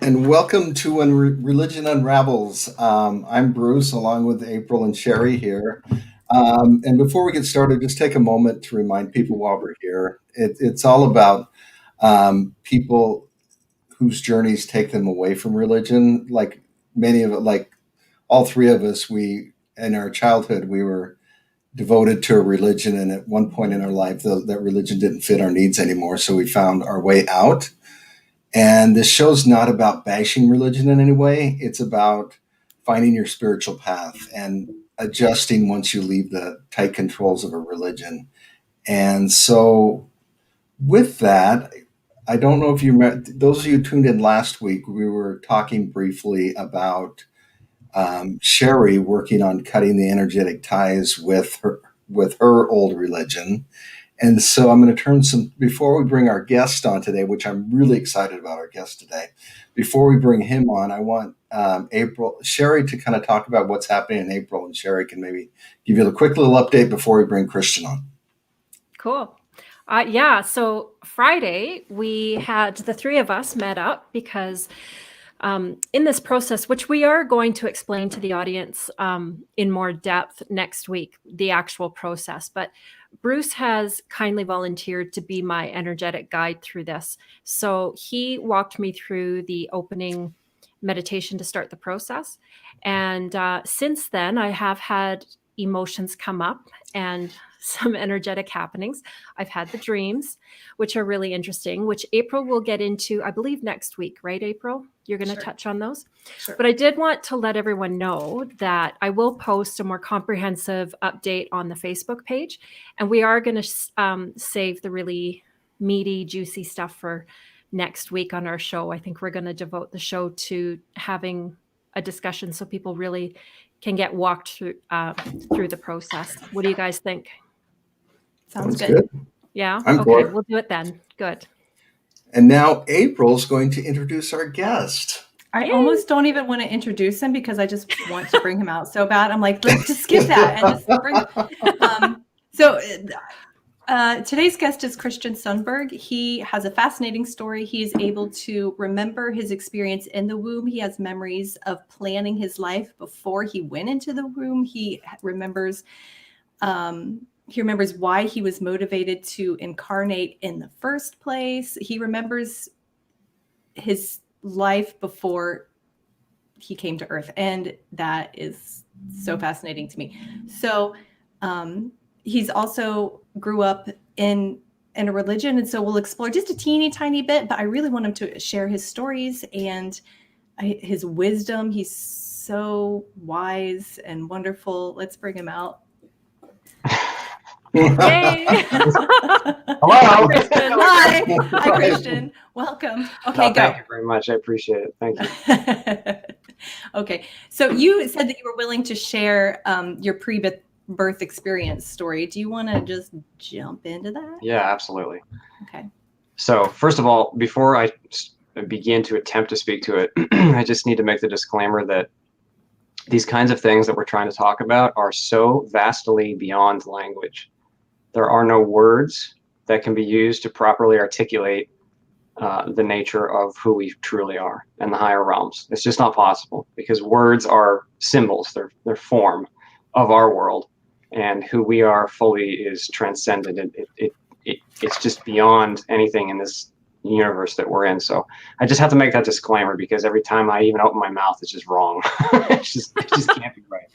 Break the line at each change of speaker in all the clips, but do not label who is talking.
and welcome to When Religion Unravels. I'm Bruce, along with April and Sherry here. And before we get started, just take a moment to remind people while we're here. It's all about people whose journeys take them away from religion. Like many of it, like all three of us, we in our childhood we were devoted to a religion, and at one point in our life, that religion didn't fit our needs anymore, so we found our way out. And this show's not about bashing religion in any way. It's about finding your spiritual path and adjusting once you leave the tight controls of a religion. And so, with that, I don't know if you met those of you who tuned in last week. We were talking briefly about Sherry working on cutting the energetic ties with her old religion, and so I'm going to turn some, before we bring our guest on today, which I'm really excited about our guest today. Before we bring him on, I want Sherry to kind of talk about what's happening in April, and Sherry can maybe give you a quick little update before we bring Christian on.
Cool. Yeah, so Friday, the three of us met up because in this process, which we are going to explain to the audience in more depth next week, the actual process. But Bruce has kindly volunteered to be my energetic guide through this. So he walked me through the opening meditation to start the process. And since then, I have had emotions come up and some energetic happenings. I've had the dreams, which are really interesting, which April will get into, I believe, next week, right, April? You're going to touch on those?
Sure.
But I did want to let everyone know that I will post a more comprehensive update on the Facebook page. And we are going to save the really meaty, juicy stuff for next week on our show. I think we're going to devote the show to having a discussion so people really can get walked through the process. What do you guys think?
Sounds good.
Yeah?
I'm
okay,
for it.
We'll do it then. Good.
And now April's going to introduce our guest.
I almost don't even want to introduce him because I just want to bring him out so bad. I'm like, let's just skip that and just bring. Today's guest is Christian Sundberg. He has a fascinating story. He is able to remember his experience in the womb. He has memories of planning his life before he went into the womb. He remembers why he was motivated to incarnate in the first place. He remembers his life before he came to Earth, and that is so fascinating to me. So he's also grew up in a religion, and so we'll explore just a teeny tiny bit, but I really want him to share his stories and his wisdom. He's so wise and wonderful. Let's bring him out.
Yay!
Hello.
Hi, Christian. Welcome. Okay, go.
Thank you very much. I appreciate it. Thank you.
Okay, so you said that you were willing to share your pre-birth experience story. Do you want to just jump into that?
Yeah, absolutely.
Okay.
So first of all, before I begin to attempt to speak to it, I just need to make the disclaimer that these kinds of things that we're trying to talk about are so vastly beyond language. There are no words that can be used to properly articulate the nature of who we truly are and the higher realms. It's just not possible because words are symbols. They're form of our world, and who we are fully is transcendent. It's just beyond anything in this universe that we're in. So I just have to make that disclaimer because every time I even open my mouth, it's just wrong. it just can't be right.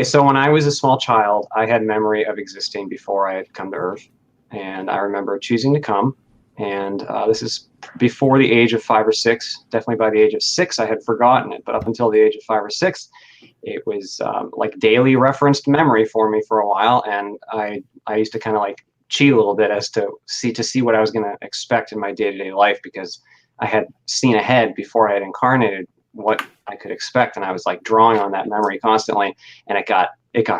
So when I was a small child, I had memory of existing before I had come to Earth, and I remember choosing to come. And this is before the age of 5 or 6. Definitely by the age of 6, I had forgotten it. But up until the age of 5 or 6, it was like daily referenced memory for me for a while. And I used to kind of like cheat a little bit as to see what I was going to expect in my day-to-day life, because I had seen ahead before I had incarnated what I could expect, and I was like drawing on that memory constantly, and it got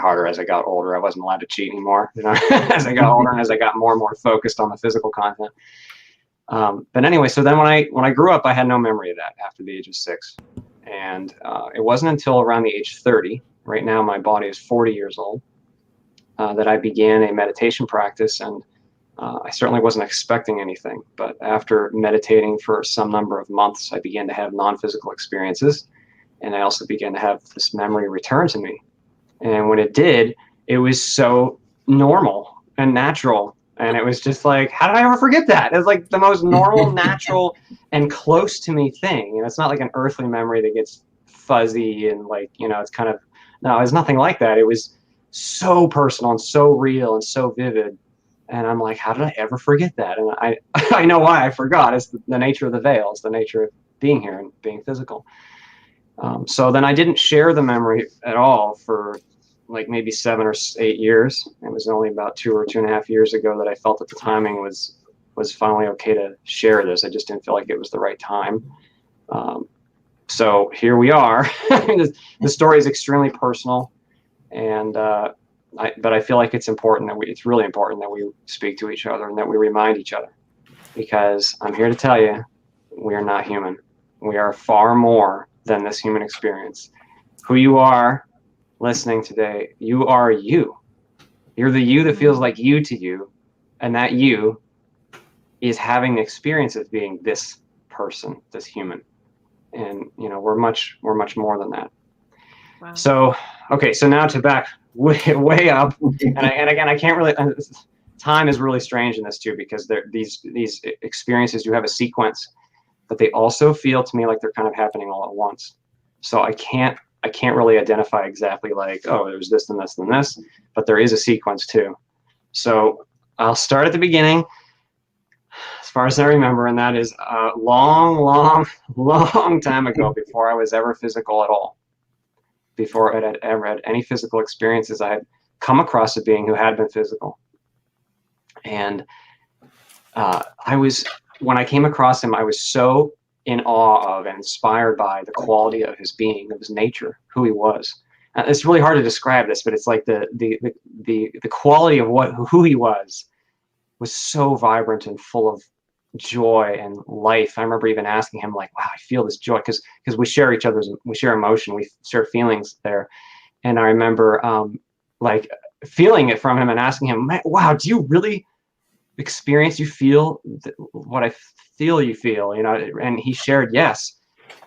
harder as I got older. I wasn't allowed to cheat anymore, as I got older and as I got more and more focused on the physical content. But anyway, so then when I grew up, I had no memory of that after the age of 6, and it wasn't until around the age 30. Right now, my body is 40 years old. That I began a meditation practice, and I certainly wasn't expecting anything, but after meditating for some number of months, I began to have non-physical experiences, and I also began to have this memory return to me. And when it did, it was so normal and natural. And it was just like, how did I ever forget that? It's like the most normal, natural, and close to me thing. You know, it's not like an earthly memory that gets fuzzy and like, you know, it's kind of, no, it's nothing like that. It was so personal and so real and so vivid. And I'm like, how did I ever forget that? And I, I know why I forgot. It's the nature of the veil. It's the nature of being here and being physical. So then I didn't share the memory at all for like maybe 7 or 8 years. It was only about 2 or 2.5 years ago that I felt that the timing was finally okay to share this. I just didn't feel like it was the right time. So here we are. The story is extremely personal, and but I feel like it's important that it's really important that we speak to each other and that we remind each other, because I'm here to tell you, we are not human. We are far more than this human experience. Who you are listening today, you are you. You're the you that feels like you to you, and that you is having the experience of being this person, this human. And you know, we're much more than that.
Wow.
So okay, so now to back way up, and again, I can't really. Time is really strange in this too, because these experiences, you have a sequence, but they also feel to me like they're kind of happening all at once. So I can't really identify exactly like, oh, there's this and this and this, but there is a sequence too. So I'll start at the beginning, as far as I remember, and that is a long time ago, before I was ever physical at all. Before I had ever had any physical experiences, I had come across a being who had been physical. And when I came across him, I was so in awe of and inspired by the quality of his being, of his nature, who he was. It's really hard to describe this, but it's like the quality of who he was so vibrant and full of joy and life. I remember even asking him, like, wow, I feel this joy, because we share emotion, we share feelings there. And I remember like feeling it from him and asking him, wow, do you really experience, you feel what I feel you feel, you know? And he shared yes.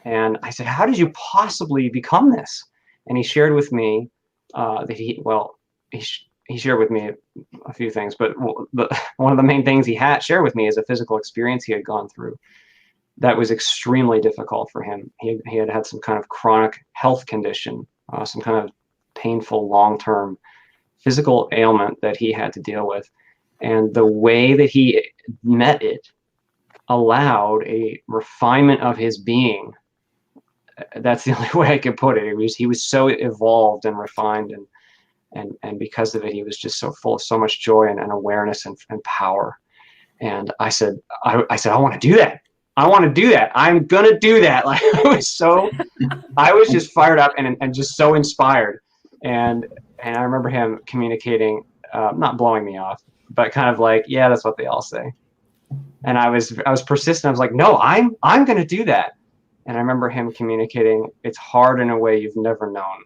And I said, how did you possibly become this? And he shared with me that he shared with me a few things, but one of the main things he had shared with me is a physical experience he had gone through that was extremely difficult for him. He had some kind of chronic health condition, some kind of painful long-term physical ailment that he had to deal with. And the way that he met it allowed a refinement of his being. That's the only way I could put it. He was so evolved and refined, and because of it, he was just so full of so much joy and awareness and power. And I said, I want to do that. I want to do that. I'm gonna do that. Like I was just fired up and just so inspired. And I remember him communicating, not blowing me off, but kind of like, yeah, that's what they all say. And I was persistent. I was like, no, I'm gonna do that. And I remember him communicating, it's hard in a way you've never known.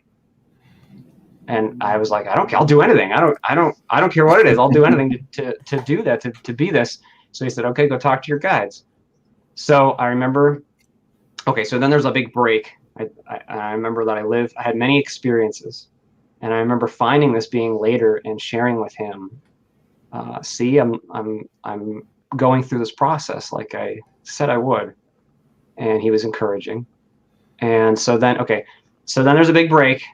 And I was like, I don't care. I'll do anything. I don't care what it is. I'll do anything to do that, to be this. So he said, okay, go talk to your guides. So I remember, okay, so then there's a big break. I remember that I had many experiences, and I remember finding this being later and sharing with him, see, I'm going through this process like I said I would. And he was encouraging. And so then, okay, so then there's a big break.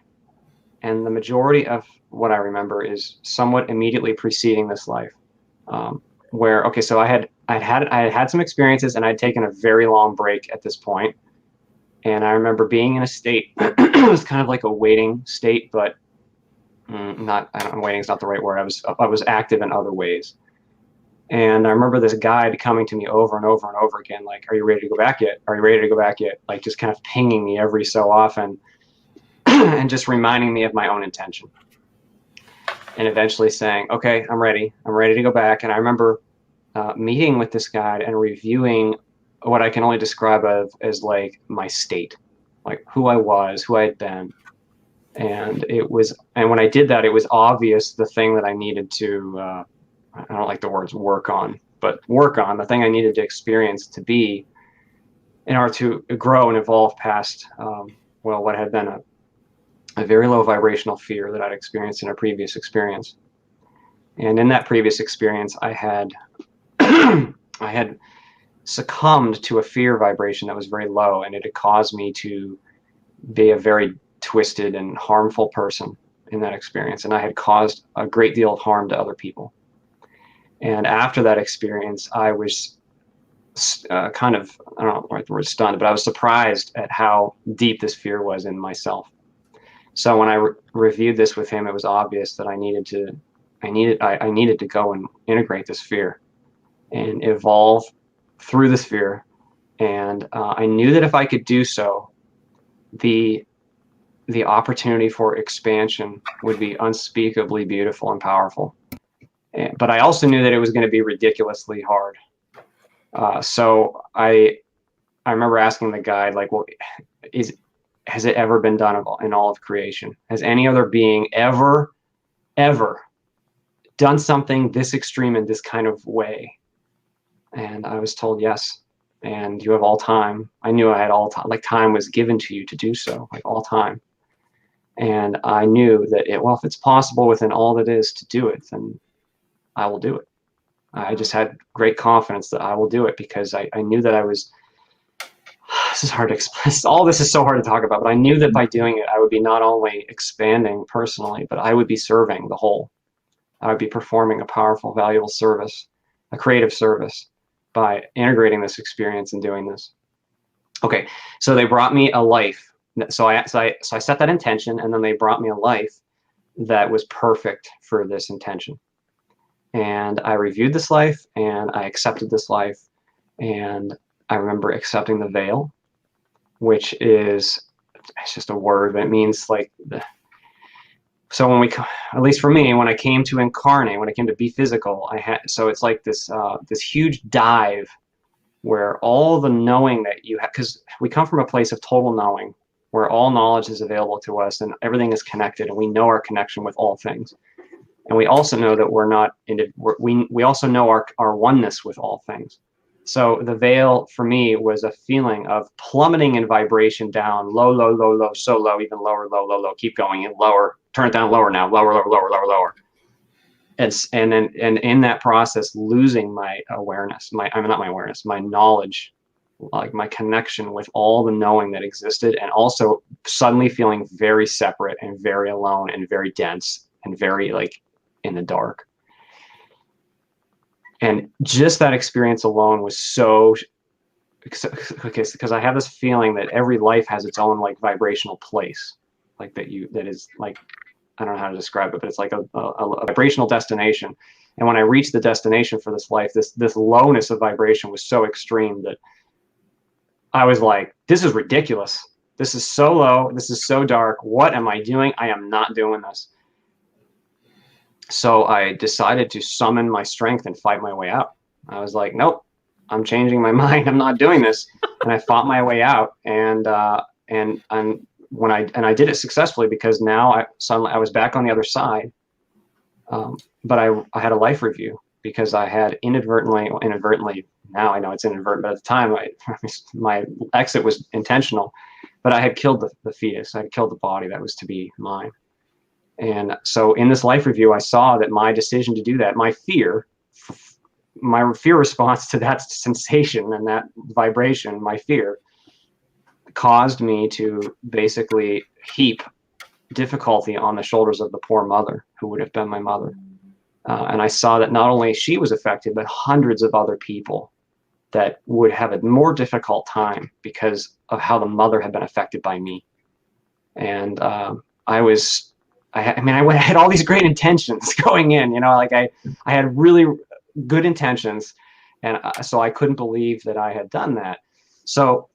And the majority of what I remember is somewhat immediately preceding this life, where, okay, so I had some experiences, and I'd taken a very long break at this point. And I remember being in a state, it was kind of like a waiting state, but waiting is not the right word. I was active in other ways. And I remember this guide coming to me over and over and over again, like, are you ready to go back yet? Are you ready to go back yet? Like, just kind of pinging me every so often and just reminding me of my own intention. And eventually saying, okay, I'm ready to go back. And I remember meeting with this guide and reviewing what I can only describe as like my state, like who I was, who I had been. And when I did that, it was obvious the thing that I needed to I don't like the words work on, but work on the thing I needed to experience to be in order to grow and evolve past, well, what had been a very low vibrational fear that I'd experienced in a previous experience. And in that previous experience, I had I had succumbed to a fear vibration that was very low, and it had caused me to be a very twisted and harmful person in that experience. And I had caused a great deal of harm to other people. And after that experience, I was kind of, I don't know the word stunned, but I was surprised at how deep this fear was in myself. So when I reviewed this with him, it was obvious that I needed to go and integrate this fear and evolve through this fear. And I knew that if I could do so, the opportunity for expansion would be unspeakably beautiful and powerful. But I also knew that it was going to be ridiculously hard. So I remember asking the guide, like, well, has it ever been done in all of creation? Has any other being ever done something this extreme in this kind of way? And I was told yes. And you have all time. I knew I had all time, like time was given to you to do so, like all time. And I knew that well, if it's possible within all that is to do it, then I will do it. I just had great confidence that I will do it, because I knew that I was, this is hard to explain. All this is so hard to talk about, but I knew that by doing it, I would be not only expanding personally, but I would be serving the whole. I would be performing a powerful, valuable service, a creative service, by integrating this experience and doing this. Okay, so they brought me a life. So I set that intention, and then they brought me a life that was perfect for this intention. And I reviewed this life, and I accepted this life. And I remember accepting the veil, which is, it's just a word, but it means like so when at least for me, when I came to incarnate, when I came to be physical, so it's like this huge dive where all the knowing that you have, because we come from a place of total knowing, where all knowledge is available to us and everything is connected, and we know our connection with all things. And we also know that we're not, we also know our oneness with all things. So the veil for me was a feeling of plummeting in vibration down, low, low, low, low, so low, even lower, low, low, low, keep going, and lower, turn it down lower now, lower, lower, lower, lower, lower. And in that process, losing my awareness, not my awareness, my knowledge, like my connection with all the knowing that existed, and also suddenly feeling very separate and very alone and very dense and very like in the dark. And just that experience alone was so, because I have this feeling that every life has its own like vibrational place, like that is like, I don't know how to describe it, but it's like a vibrational destination. And when I reached the destination for this life, this lowness of vibration was so extreme that I was like, this is ridiculous. This is so low. This is so dark. What am I doing? I am not doing this. So I decided to summon my strength and fight my way out. I was like, nope, I'm changing my mind. I'm not doing this. And I fought my way out. And I did it successfully, because now I was back on the other side. But I had a life review, because I had inadvertently, now I know it's inadvertent, but at the time my exit was intentional, but I had killed the fetus. I had killed the body that was to be mine. And so in this life review, I saw that my decision to do that, my fear response to that sensation and that vibration, my fear, caused me to basically heap difficulty on the shoulders of the poor mother who would have been my mother. And I saw that not only she was affected, but hundreds of other people that would have a more difficult time because of how the mother had been affected by me. And I had all these great intentions going in, like I had really good intentions. And so I couldn't believe that I had done that. So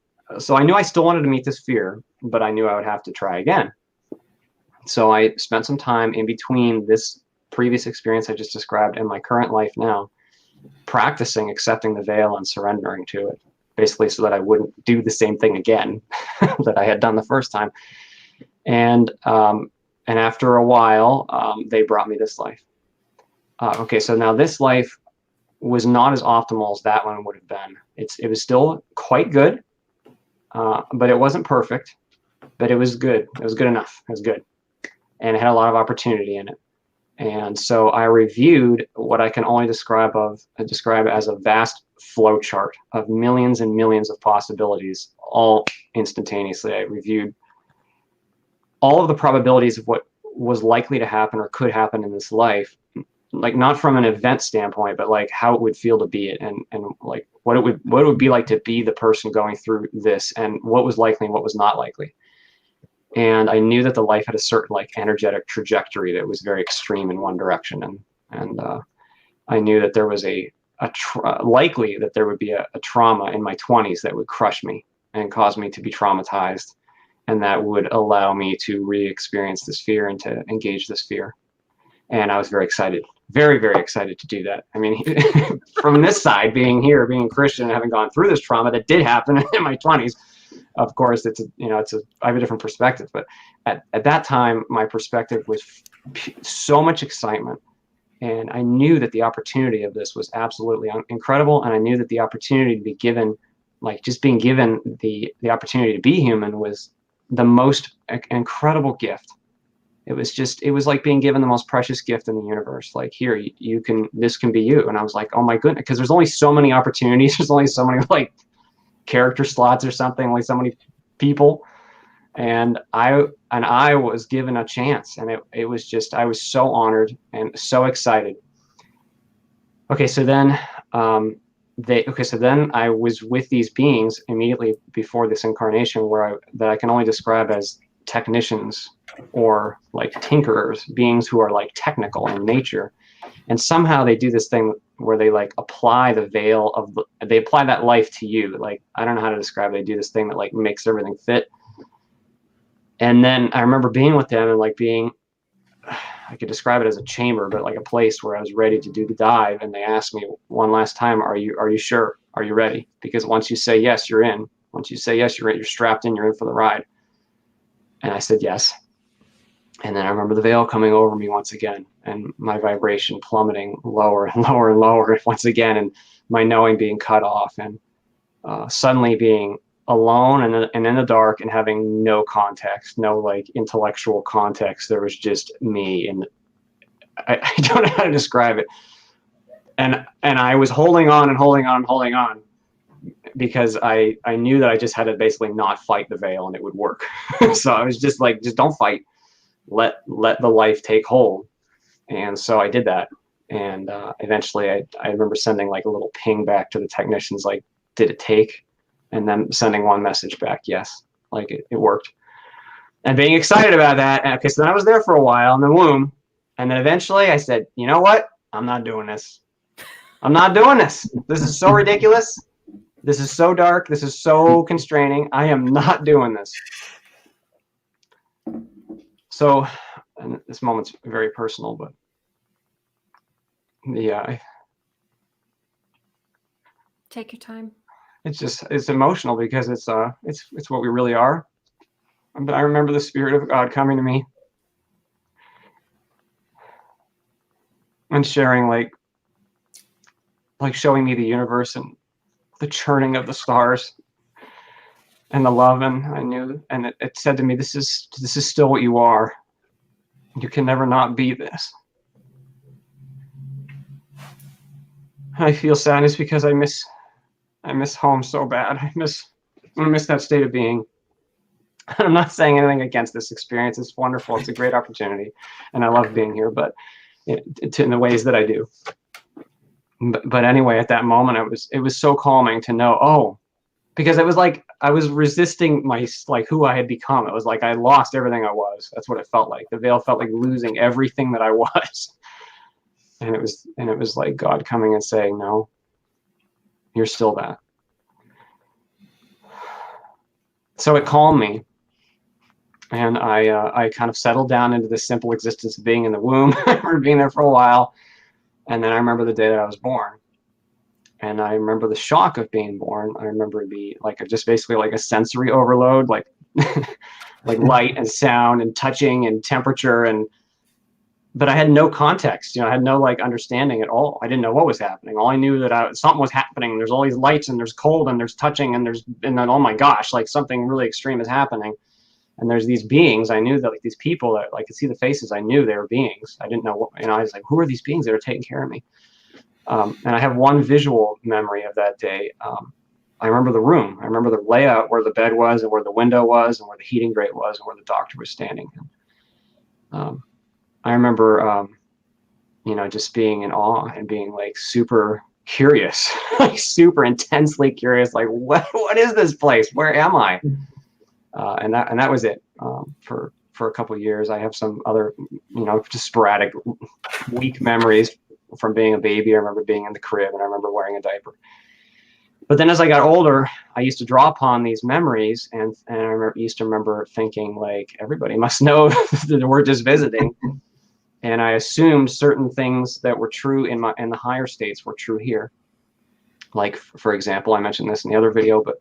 I knew I still wanted to meet this fear, but I knew I would have to try again. So I spent some time in between this previous experience I just described and my current life now, practicing accepting the veil and surrendering to it, basically so that I wouldn't do the same thing again that I had done the first time. And after a while, they brought me this life. Okay, so now this life was not as optimal as that one would have been. It was still quite good, but it wasn't perfect. But it was good. It was good enough. It was good, and it had a lot of opportunity in it. And so I reviewed what I can only describe as a vast flow chart of millions and millions of possibilities, all instantaneously. I reviewed all of the probabilities of what was likely to happen or could happen in this life, like not from an event standpoint, but like how it would feel to be it, and like what it would be like to be the person going through this, and what was likely and what was not likely. And I knew that the life had a certain like energetic trajectory that was very extreme in one direction, and I knew that there was likely that there would be a trauma in my 20s that would crush me and cause me to be traumatized, and that would allow me to re-experience this fear and to engage this fear. And I was very excited, very, very excited to do that. I mean, from this side, being here, being Christian, and having gone through this trauma that did happen in my 20s, of course, I have a different perspective. But at that time, my perspective was so much excitement. And I knew that the opportunity of this was absolutely incredible. And I knew that the opportunity to be given, like just being given the opportunity to be human, was the most incredible gift. It was like being given the most precious gift in the universe. Like, here, this can be you. And I was like, oh my goodness, because there's only so many opportunities. There's only so many like character slots or something, like so many people. And I was given a chance, and it was just, I was so honored and so excited. Okay, so then I was with these beings immediately before this incarnation, that I can only describe as technicians, or like tinkerers, beings who are like technical in nature. And somehow they do this thing where they like apply the veil they apply that life to you. Like, I don't know how to describe it. They do this thing that like makes everything fit. And then I remember being with them and like I could describe it as a chamber, but like a place where I was ready to do the dive. And they asked me one last time, are you sure? Are you ready? Because once you say yes, you're in. Once you say yes, you're strapped in, you're in for the ride. And I said yes. And then I remember the veil coming over me once again, and my vibration plummeting lower and lower and lower once again, and my knowing being cut off, and suddenly being alone and in the dark, and having no context, no like intellectual context. There was just me, and I don't know how to describe it. And I was holding on and holding on and holding on, because I knew that I just had to basically not fight the veil and it would work. So I was just like, just don't fight. Let the life take hold. And so I did that. And eventually I remember sending like a little ping back to the technicians, like, did it take? And then sending one message back, yes, like it worked. And being excited about that. Okay, so then I was there for a while in the womb. And then eventually I said, you know what? I'm not doing this. I'm not doing this. This is so ridiculous. This is so dark. This is so constraining. I am not doing this. So, and this moment's very personal, but yeah,
Take your time.
it's emotional, because it's what we really are. But I remember the Spirit of God coming to me and sharing, like showing me the universe and the churning of the stars and the love. And I knew, and it said to me, this is still what you are. You can never not be this. I feel sadness because I miss home so bad. I miss that state of being. I'm not saying anything against this experience. It's wonderful. It's a great opportunity, and I love being here, but in the ways that I do. But anyway, at that moment, it was so calming to know, because it was like I was resisting who I had become. It was like I lost everything I was. That's what it felt like. The veil felt like losing everything that I was. And it was like God coming and saying, no, you're still that. So it calmed me. And I kind of settled down into this simple existence of being in the womb. I remember being there for a while. And then I remember the day that I was born. And I remember the shock of being born. I remember just basically like a sensory overload, like like light and sound and touching and temperature, and but I had no context, I had no like understanding at all. I didn't know what was happening. All I knew that something was happening. There's all these lights and there's cold and there's touching and then, oh my gosh, like something really extreme is happening. And there's these beings. I knew that like these people that I could see the faces. I knew they were beings. I didn't know what, I was like, who are these beings that are taking care of me? And I have one visual memory of that day. I remember the room. I remember the layout, where the bed was and where the window was and where the heating grate was and where the doctor was standing. I remember, just being in awe and being like super curious, like super intensely curious, like what is this place? Where am I? And that was it for a couple of years. I have some other, just sporadic, weak memories from being a baby. I remember being in the crib and I remember wearing a diaper. But then as I got older, I used to draw upon these memories, and I used to remember thinking like, everybody must know that we're just visiting. And I assumed certain things that were true in the higher states were true here. Like, for example, I mentioned this in the other video, but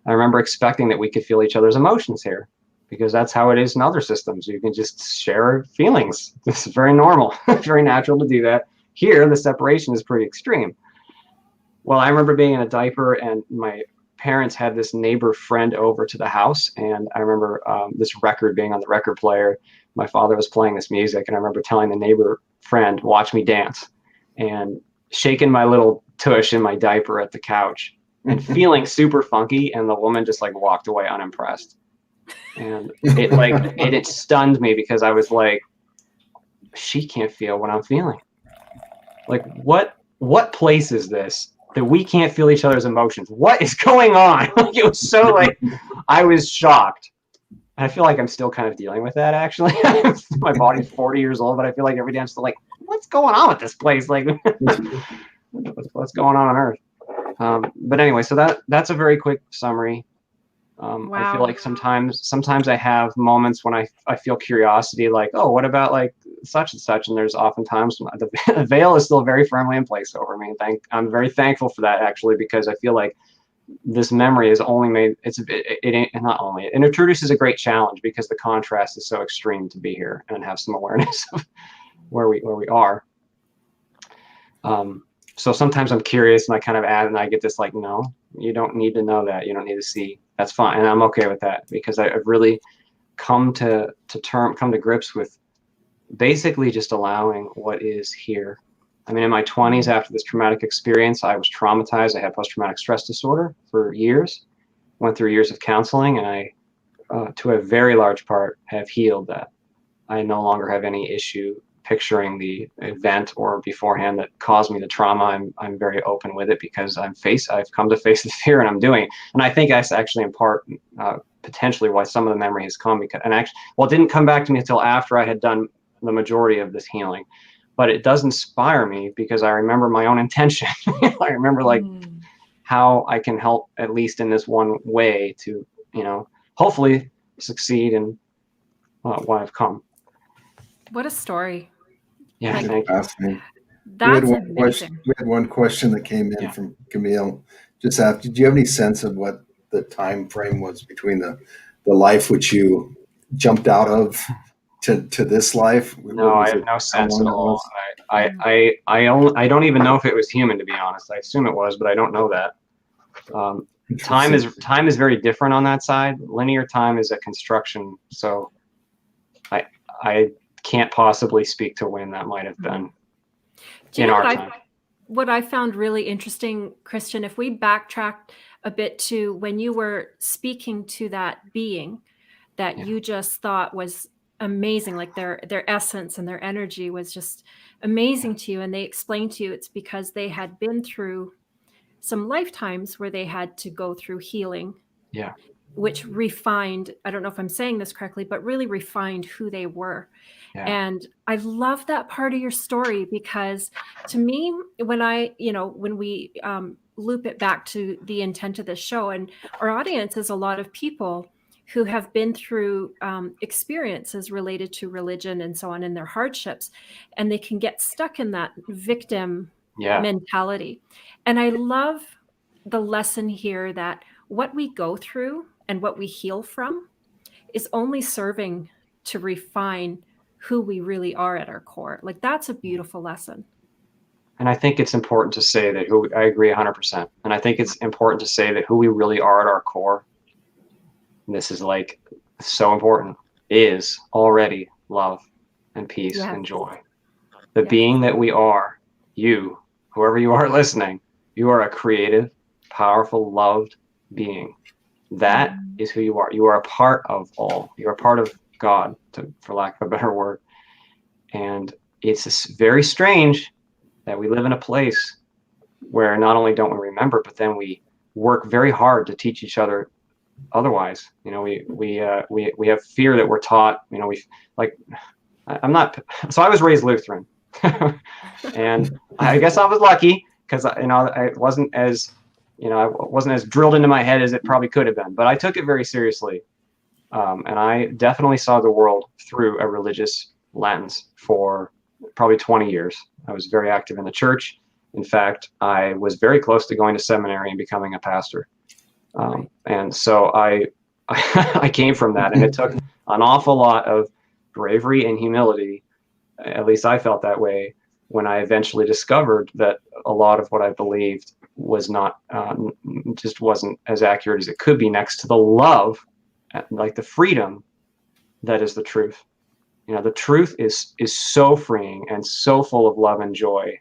I remember expecting that we could feel each other's emotions here, because that's how it is in other systems. You can just share feelings. This is very normal, very natural to do that. Here, the separation is pretty extreme. Well, I remember being in a diaper, and my parents had this neighbor friend over to the house, and I remember this record being on the record player. My father was playing this music, and I remember telling the neighbor friend, watch me dance, and shaking my little tush in my diaper at the couch and feeling super funky, and the woman just like walked away unimpressed. And it stunned me, because I was like, she can't feel what I'm feeling. Like, what place is this that we can't feel each other's emotions? What is going on? Like, it was so like, I was shocked. I feel like I'm still kind of dealing with that, actually. My body's 40 years old, but I feel like every day I'm still like, what's going on with this place? Like, what's going on Earth? But anyway, so that's a very quick summary.
Wow.
I feel like sometimes I have moments when I feel curiosity, like, oh, what about like such and such? And there's oftentimes the veil is still very firmly in place over me. I'm very thankful for that, actually, because I feel like this memory is only made, it introduces a great challenge, because the contrast is so extreme to be here and have some awareness of where we are. So sometimes I'm curious and I kind of add, and I get this like, no, you don't need to know that. You don't need to see. That's fine. And I'm okay with that, because I've really come to grips with basically just allowing what is here. I mean, in my 20s, after this traumatic experience, I was traumatized. I had post-traumatic stress disorder for years, went through years of counseling, and I, to a very large part, have healed that. I no longer have any issue picturing the event or beforehand that caused me the trauma. I'm very open with it, because I've come to face the fear, and I'm doing it. And I think that's actually in part potentially why some of the memory has come, because, and actually, well, it didn't come back to me until after I had done the majority of this healing. But it does inspire me, because I remember my own intention. I remember like how I can help, at least in this one way, to, hopefully succeed in what I've come.
What a story.
Yeah,
Like,
thank you.
Fascinating.
That's amazing.
We had one question that came in from Camille. Just asked, did you have any sense of what the time frame was between the life which you jumped out of to this life?
No, I have no sense at all. I don't even know if it was human, to be honest. I assume it was, but I don't know that. Time is very different on that side. Linear time is a construction, so I can't possibly speak to when that might have been in our time.
What I found really interesting, Christian, if we backtracked a bit to when you were speaking to that being that you just thought was amazing, like their essence and their energy was just amazing to you, and they explained to you it's because they had been through some lifetimes where they had to go through healing, which refined, I don't know if I'm saying this correctly, but really refined who they were. And I love that part of your story, because to me, when we loop it back to the intent of this show, and our audience is a lot of people who have been through experiences related to religion and so on, in their hardships, and they can get stuck in that victim mentality. And I love the lesson here that what we go through and what we heal from is only serving to refine who we really are at our core. Like, that's a beautiful lesson.
And I think it's important to say that I agree 100%. And I think it's important to say that who we really are at our core, and this is like so important, is already love and peace and joy. The being that we are, you, whoever you are listening, you are a creative, powerful, loved being. That is who you are. You are a part of all. You are part of God, for lack of a better word. And it's very strange that we live in a place where not only don't we remember, but then we work very hard to teach each other otherwise. You know, we have fear that we're taught. You know, I'm not. So I was raised Lutheran, and I guess I was lucky because I wasn't as drilled into my head as it probably could have been. But I took it very seriously, and I definitely saw the world through a religious lens for probably 20 years. I was very active in the church. In fact, I was very close to going to seminary and becoming a pastor. And so I came from that, and it took an awful lot of bravery and humility. At least I felt that way when I eventually discovered that a lot of what I believed was not, just wasn't as accurate as it could be, next to the love, like the freedom that is the truth. You know, the truth is so freeing and so full of love and joy.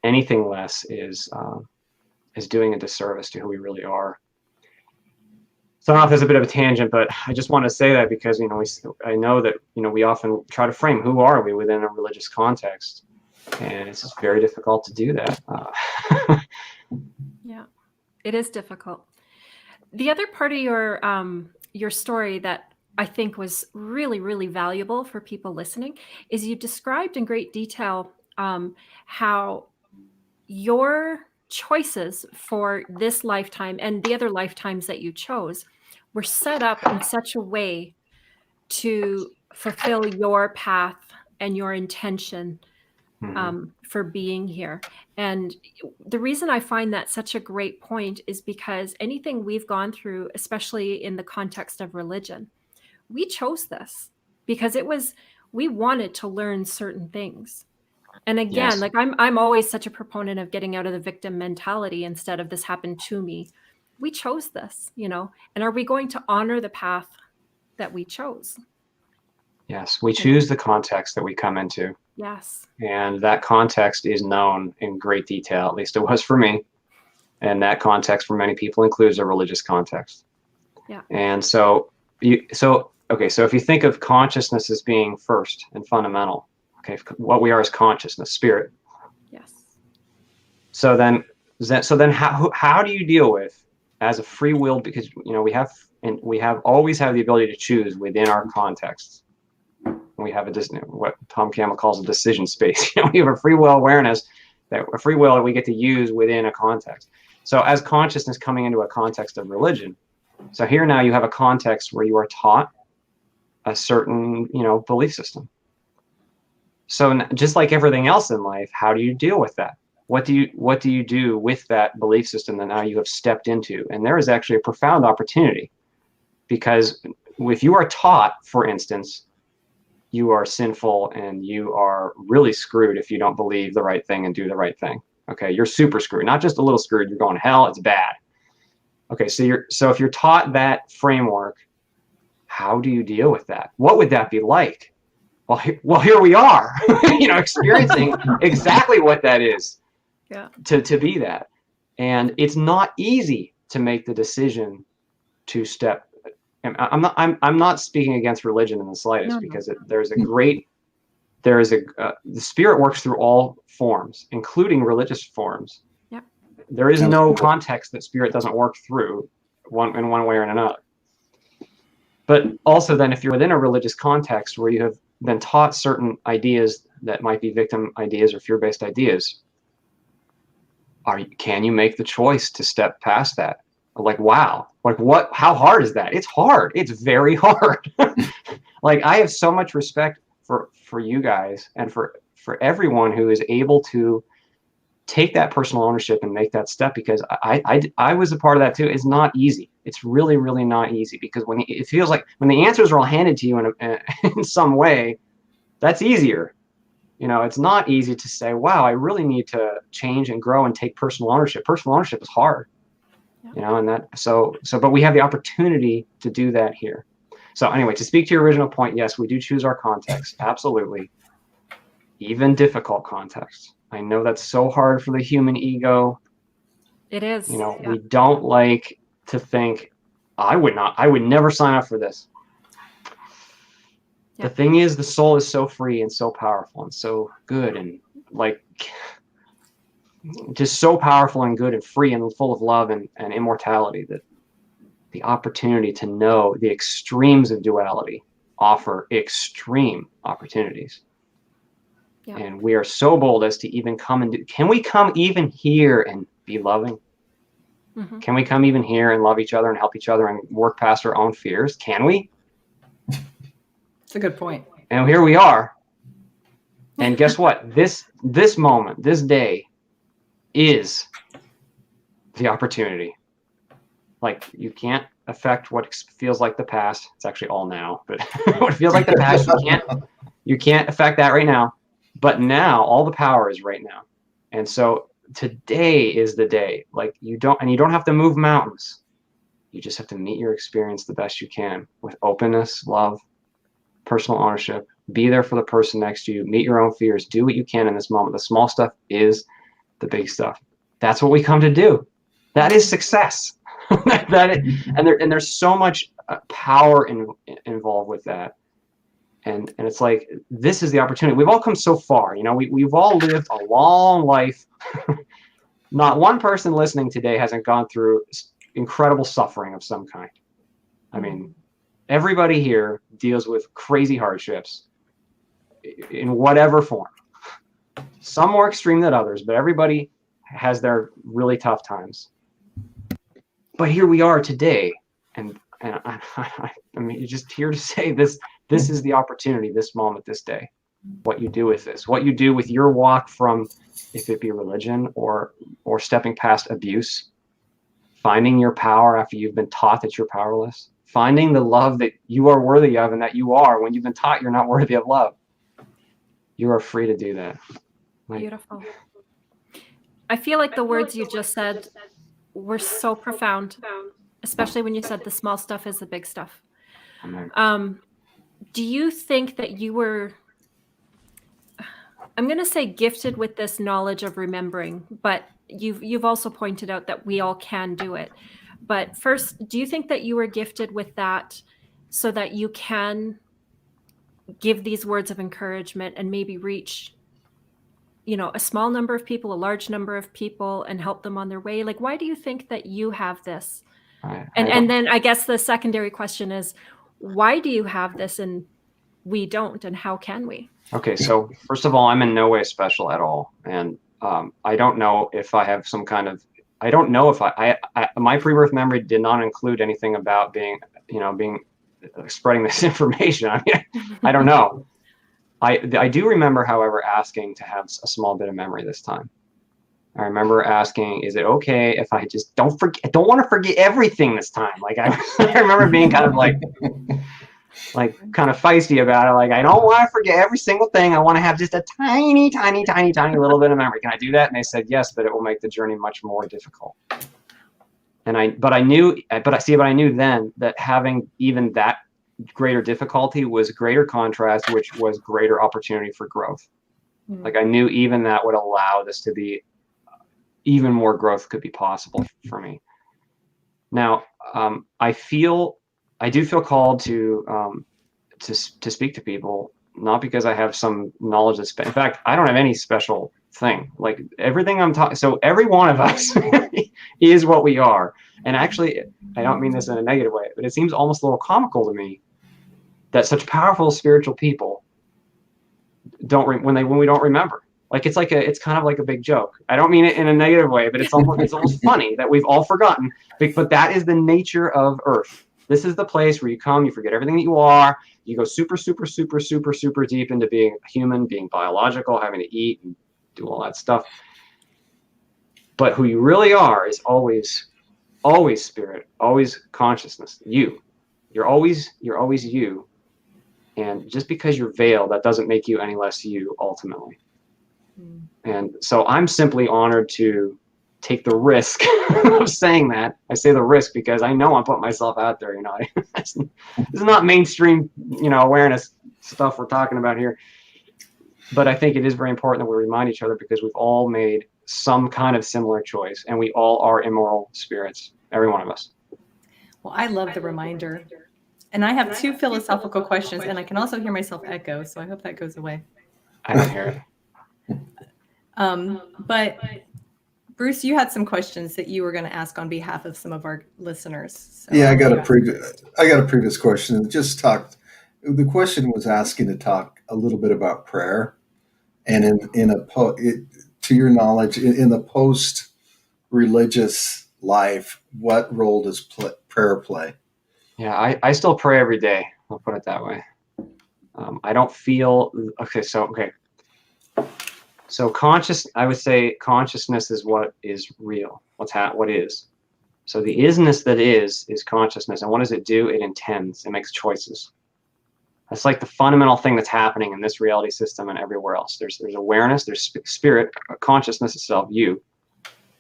Anything less is doing a disservice to who we really are. So I don't know if there's a bit of a tangent, but I just want to say that because, I know that, we often try to frame who are we within a religious context, and it's just very difficult to do that.
Yeah, it is difficult. The other part of your story that I think was really, really valuable for people listening is you described in great detail how your choices for this lifetime and the other lifetimes that you chose were set up in such a way to fulfill your path and your intention for being here. And the reason I find that such a great point is because anything we've gone through, especially in the context of religion, we chose this because we wanted to learn certain things. And again,
Yes.
like I'm always such a proponent of getting out of the victim mentality instead of this happened to me. We chose this, and are we going to honor the path that we chose?
Yes, we choose the context that we come into.
Yes.
And that context is known in great detail, at least it was for me. And that context for many people includes a religious context.
Yeah.
And so if you think of consciousness as being first and fundamental, what we are is consciousness, spirit.
Yes.
So then how do you deal with, as a free will, because we have always have the ability to choose within our contexts. We have what Tom Campbell calls a decision space. We have a free will awareness, a free will that we get to use within a context. So as consciousness coming into a context of religion, so here now you have a context where you are taught a certain belief system. So just like everything else in life, how do you deal with that? What do you do with that belief system that now you have stepped into? And there is actually a profound opportunity, because if you are taught, for instance, you are sinful and you are really screwed if you don't believe the right thing and do the right thing. Okay, you're super screwed, not just a little screwed. You're going to hell. It's bad. Okay, so if you're taught that framework, how do you deal with that? What would that be like? Well, here we are, experiencing exactly what that is.
Yeah.
To be that, and it's not easy to make the decision to step. I'm not speaking against religion in the slightest,
No.
because the spirit works through all forms, including religious forms.
Yeah.
There is no context that spirit doesn't work through in one way or another. But also then, if you're within a religious context where you have been taught certain ideas that might be victim ideas or fear-based ideas, can you make the choice to step past that? Like, wow, how hard is that? It's hard. It's very hard. Like, I have so much respect for you guys and for everyone who is able to take that personal ownership and make that step, because I was a part of that too. It's not easy. It's really, really not easy, because it feels like when the answers are all handed to you in some way, That's easier. It's not easy to say, wow, I really need to change and grow and take personal ownership. Personal ownership is hard, but we have the opportunity to do that here. So anyway, to speak to your original point, yes, we do choose our context. Absolutely. Even difficult contexts. I know that's so hard for the human ego.
It is.
We don't like to think, I would never sign up for this. The thing is, the soul is so free and so powerful and so good and just so powerful and good and free and full of love and immortality that the opportunity to know the extremes of duality offer extreme opportunities. Yeah. And we are so bold as to even come and can we come even here and be loving? Mm-hmm. Can we come even here and love each other and help each other and work past our own fears? Can we?
It's a good point.
And here we are. And guess what? This moment, this day is the opportunity. Like, you can't affect what feels like the past. It's actually all now, but what feels like the past, you can't affect that right now. But now all the power is right now. And so today is the day. Like, you don't have to move mountains. You just have to meet your experience the best you can with openness, love, personal ownership. Be there for the person next to you. Meet your own fears. Do what you can in this moment. The small stuff is the big stuff. That's what we come to do. That is success. And there's so much power involved with that. And it's like, this is the opportunity. We've all come so far. We've all lived a long life. Not one person listening today hasn't gone through incredible suffering of some kind. I mean, everybody here deals with crazy hardships in whatever form. Some more extreme than others, but everybody has their really tough times. But here we are today, and I mean, just here to say this is the opportunity, this moment, this day. What you do with this, what you do with your walk from, if it be religion or stepping past abuse, finding your power after you've been taught that you're powerless, finding the love that you are worthy of and that you are when you've been taught you're not worthy of love. You are free to do that.
Beautiful. I feel like the words you just said were so profound, especially when you said the small stuff is the big stuff. Do you think that you were, I'm going to say, gifted with this knowledge of remembering, but you've also pointed out that we all can do it. But first, do you think that you were gifted with that so that you can give these words of encouragement and maybe reach, a small number of people, a large number of people, and help them on their way? Like, why do you think that you have this? And then I guess the secondary question is, why do you have this and we don't, and how can we?
Okay, so first of all, I'm in no way special at all. And I don't know if I have some kind of, I don't know if my pre-birth memory did not include anything about being spreading this information. I mean, I don't know. I do remember, however, asking to have a small bit of memory this time. I remember asking, is it okay if I just don't want to forget everything this time? Like, I remember being kind of kind of feisty about it. Like, I don't want to forget every single thing. I want to have just a tiny, tiny, tiny, tiny little bit of memory. Can I do that? And they said, yes, but it will make the journey much more difficult. But I knew then that having even that greater difficulty was greater contrast, which was greater opportunity for growth. Like, I knew even that would allow this to be even more growth could be possible for me. Now, I do feel called to speak to people, not because I have some knowledge that's, in fact, I don't have any special thing. Like, everything I'm talking, so every one of us is what we are. And actually, I don't mean this in a negative way, but it seems almost a little comical to me that such powerful spiritual people when we don't remember. Like, it's kind of like a big joke. I don't mean it in a negative way, but it's almost funny that we've all forgotten. But that is the nature of Earth. This is the place where you come, you forget everything that you are, you go super, super, super, super, super deep into being human, being biological, having to eat and do all that stuff. But who you really are is always spirit, always consciousness. You're always you. And just because you're veiled, that doesn't make you any less you ultimately.
Mm.
And so I'm simply honored to take the risk of saying that. I say the risk because I know I'm putting myself out there. This is not mainstream, awareness stuff we're talking about here. But I think it is very important that we remind each other, because we've all made some kind of similar choice, and we all are immoral spirits, every one of us.
Well, I love the reminder. And I have two philosophical questions, and I can also hear myself echo, so I hope that goes away.
I don't hear it.
But Bruce, you had some questions that you were going to ask on behalf of some of our listeners. So
Yeah, I got a previous question. The question was asking to talk a little bit about prayer, and to your knowledge, in the post-religious life, what role does prayer play?
Yeah, I still pray every day. I'll put it that way. I don't feel okay. So I would say consciousness is what is real. What is. So the isness that is consciousness. And what does it do? It intends. It makes choices. That's like the fundamental thing that's happening in this reality system and everywhere else. There's awareness, there's spirit, consciousness itself, you,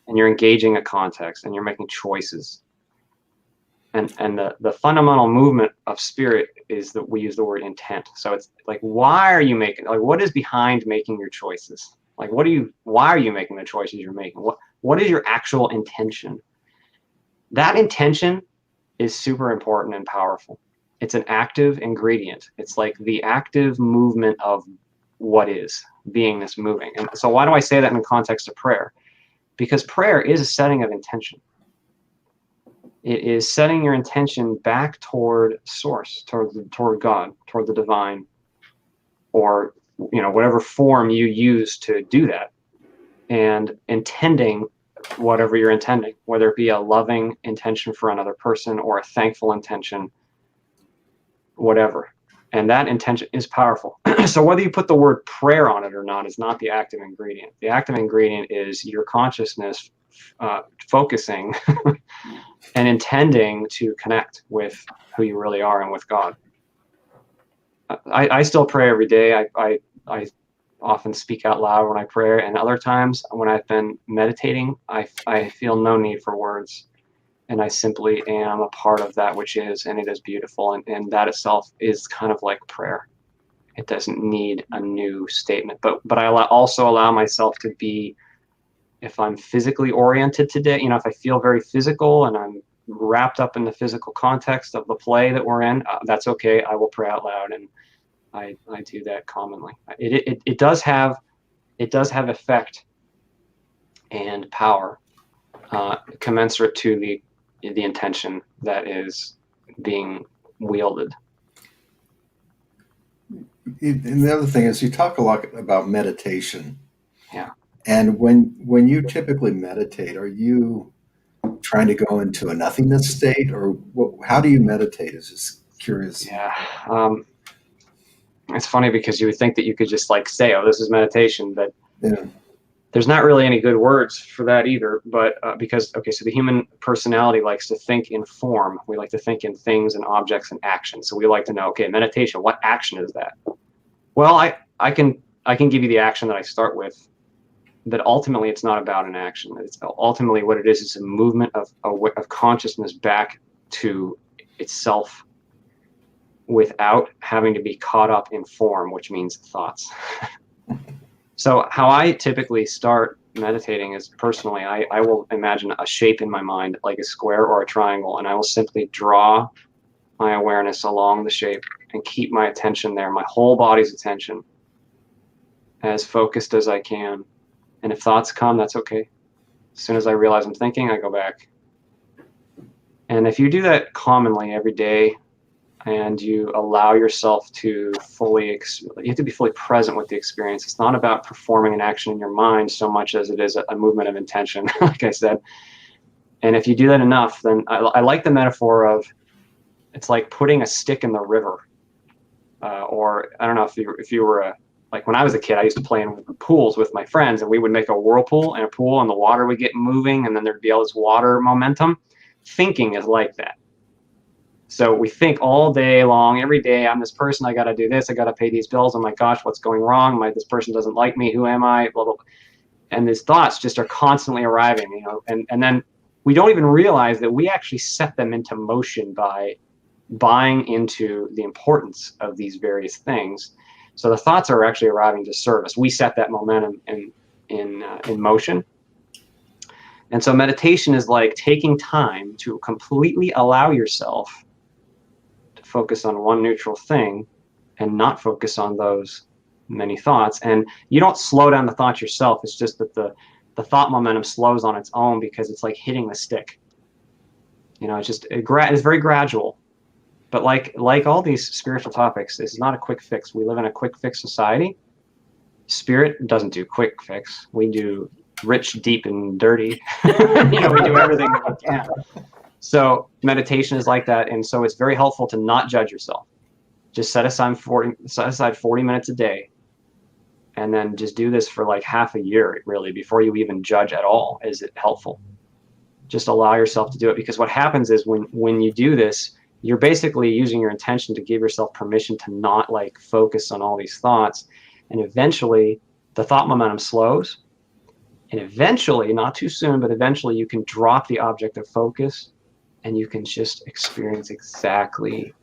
and you're engaging a context and you're making choices. And the fundamental movement of spirit is that we use the word intent. So it's like, why are you making, like, what is behind making your choices? Like, why are you making the choices you're making? What is your actual intention? That intention is super important and powerful. It's an active ingredient. It's like the active movement of what is, beingness moving. And so why do I say that in the context of prayer? Because prayer is a setting of intention. It is setting your intention back toward source, toward God, toward the divine, or whatever form you use to do that, and intending whatever you're intending, whether it be a loving intention for another person or a thankful intention, whatever. And that intention is powerful. So whether you put the word prayer on it or not is not the active ingredient. The active ingredient is your consciousness focusing and intending to connect with who you really are and with God. I still pray every day. I often speak out loud when I pray, and other times when I've been meditating, I feel no need for words, and I simply am a part of that which is, and it is beautiful, and that itself is kind of like prayer. It doesn't need a new statement, but I also allow myself to be, if I'm physically oriented today, if I feel very physical and I'm wrapped up in the physical context of the play that we're in, that's okay. I will pray out loud, and I do that commonly. It does have effect and power commensurate to the intention that is being wielded.
And the other thing is, you talk a lot about meditation.
Yeah.
And when you typically meditate, are you trying to go into a nothingness state, or how do you meditate? Is just curious.
Yeah. It's funny because you would think that you could just say, oh, this is meditation, but
Yeah.
there's not really any good words for that either. But because, so the human personality likes to think in form. We like to think in things and objects and action. So we like to know, okay, meditation, what action is that? Well, I can give you the action that I start with, but ultimately it's not about an action. It's ultimately what it is. It's a movement of consciousness back to itself, without having to be caught up in form, which means thoughts. So how I typically start meditating is, personally, I will imagine a shape in my mind, like a square or a triangle, and I will simply draw my awareness along the shape and keep my attention there, my whole body's attention, as focused as I can. And if thoughts come, that's okay. As soon as I realize I'm thinking, I go back. And if you do that commonly every day, and you allow yourself to you have to be fully present with the experience. It's not about performing an action in your mind so much as it is a movement of intention, like I said. And if you do that enough, then I like the metaphor of, it's like putting a stick in the river. Or I don't know if you were like when I was a kid, I used to play in pools with my friends, and we would make a whirlpool in a pool, and the water would get moving, and then there'd be all this water momentum. Thinking is like that. So we think all day long, every day, I'm this person, I got to do this, I got to pay these bills. Oh my gosh, what's going wrong? This person doesn't like me. Who am I? Blah, blah, blah. And these thoughts just are constantly arriving, you know, and then we don't even realize that we actually set them into motion by buying into the importance of these various things. So the thoughts are actually arriving to serve us. We set that momentum in motion. And so meditation is like taking time to completely allow yourself to focus on one neutral thing and not focus on those many thoughts. And you don't slow down the thoughts yourself. It's just that the thought momentum slows on its own because it's like hitting the stick. You know, it's very gradual. But like all these spiritual topics, it's not a quick fix. We live in a quick fix society. Spirit doesn't do quick fix. We do rich, deep, and dirty. You know, we do everything that we can. So meditation is like that, and so it's very helpful to not judge yourself. Just set aside 40 minutes a day, and then just do this for like half a year, really, before you even judge at all. Is it helpful? Just allow yourself to do it, because what happens is when you do this, you're basically using your intention to give yourself permission to not like focus on all these thoughts, and eventually the thought momentum slows. And eventually, not too soon, but eventually you can drop the object of focus and you can just experience exactly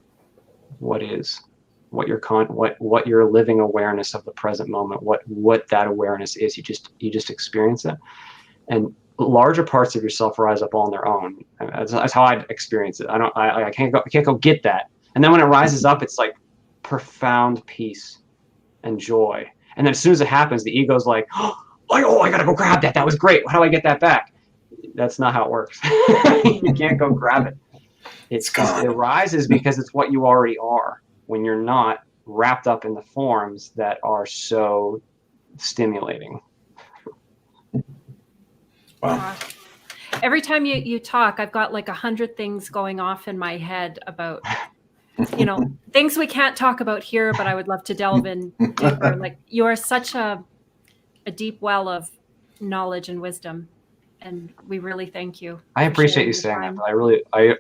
what is, what your living awareness of the present moment, what that awareness is. You just experience it. And larger parts of yourself rise up on their own. That's how I experience it. I can't go get that. And then when it rises up, it's like profound peace and joy. And then as soon as it happens, the ego's like, oh, I gotta go grab that. That was great. How do I get that back? That's not how it works. You can't go grab it. It arises because it's what you already are when you're not wrapped up in the forms that are so stimulating.
Wow.
Every time you talk, I've got like 100 things going off in my head about, you know, things we can't talk about here, but I would love to delve in deeper. Like, you are such a deep well of knowledge and wisdom, and we really thank you.
I appreciate you saying that, but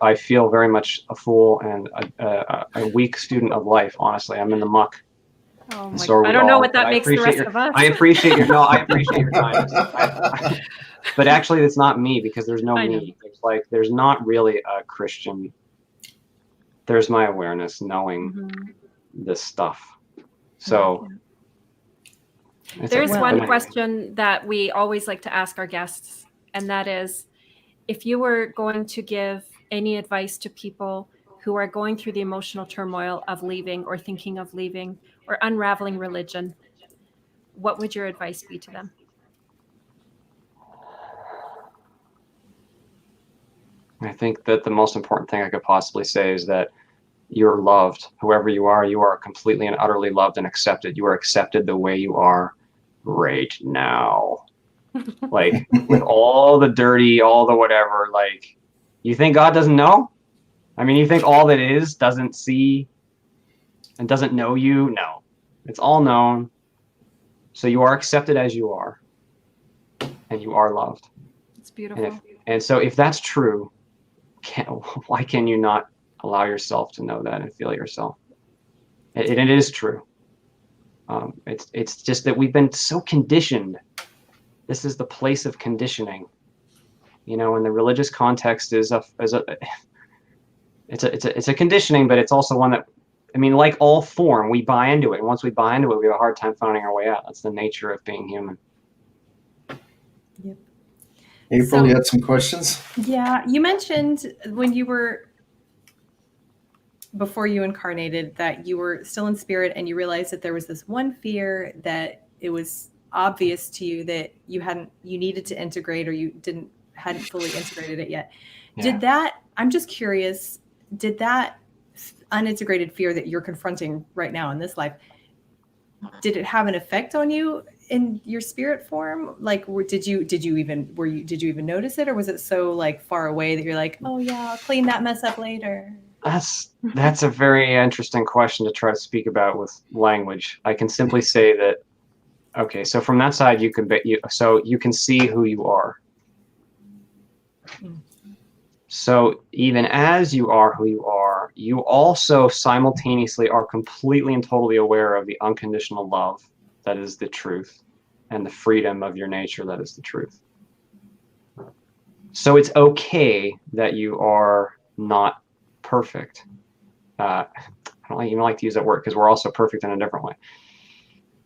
I feel very much a fool and a weak student of life. Honestly, I'm in the muck.
Oh my God. I don't know what that makes the rest of us.
I appreciate your kindness. But actually, it's not me, because there's no me. There's not really a Christian. There's my awareness knowing this stuff. So.
There's one question that we always like to ask our guests, and that is, if you were going to give any advice to people who are going through the emotional turmoil of leaving or thinking of leaving or unraveling religion, what would your advice be to them?
I think that the most important thing I could possibly say is that you're loved. Whoever you are completely and utterly loved and accepted. You are accepted the way you are right now. Like, with all the dirty, all the whatever, like, you think God doesn't know? I mean, you think all that is doesn't see and doesn't know you? No. It's all known. So you are accepted as you are, and you are loved.
It's beautiful.
And so if that's true, why can you not allow yourself to know that and feel yourself? It is true. It's just that we've been so conditioned. This is the place of conditioning, you know. And the religious context it's a conditioning, but it's also one that, I mean, like all form, we buy into it. And once we buy into it, we have a hard time finding our way out. That's the nature of being human.
Yep.
April, you had some questions?
Yeah, you mentioned before you incarnated, that you were still in spirit and you realized that there was this one fear that it was obvious to you that you needed to integrate, or you hadn't fully integrated it yet. Yeah. I'm just curious, did that unintegrated fear that you're confronting right now in this life, did it have an effect on you in your spirit form? Like, did you even notice it, or was it so like far away that you're like, oh yeah, I'll clean that mess up later?
That's a very interesting question to try to speak about with language. I can simply say that, okay, so from that side, you can see who you are. So even as you are who you are, you also simultaneously are completely and totally aware of the unconditional love that is the truth, and the freedom of your nature that is the truth. So it's okay that you are not perfect. I don't even like to use that word because we're also perfect in a different way.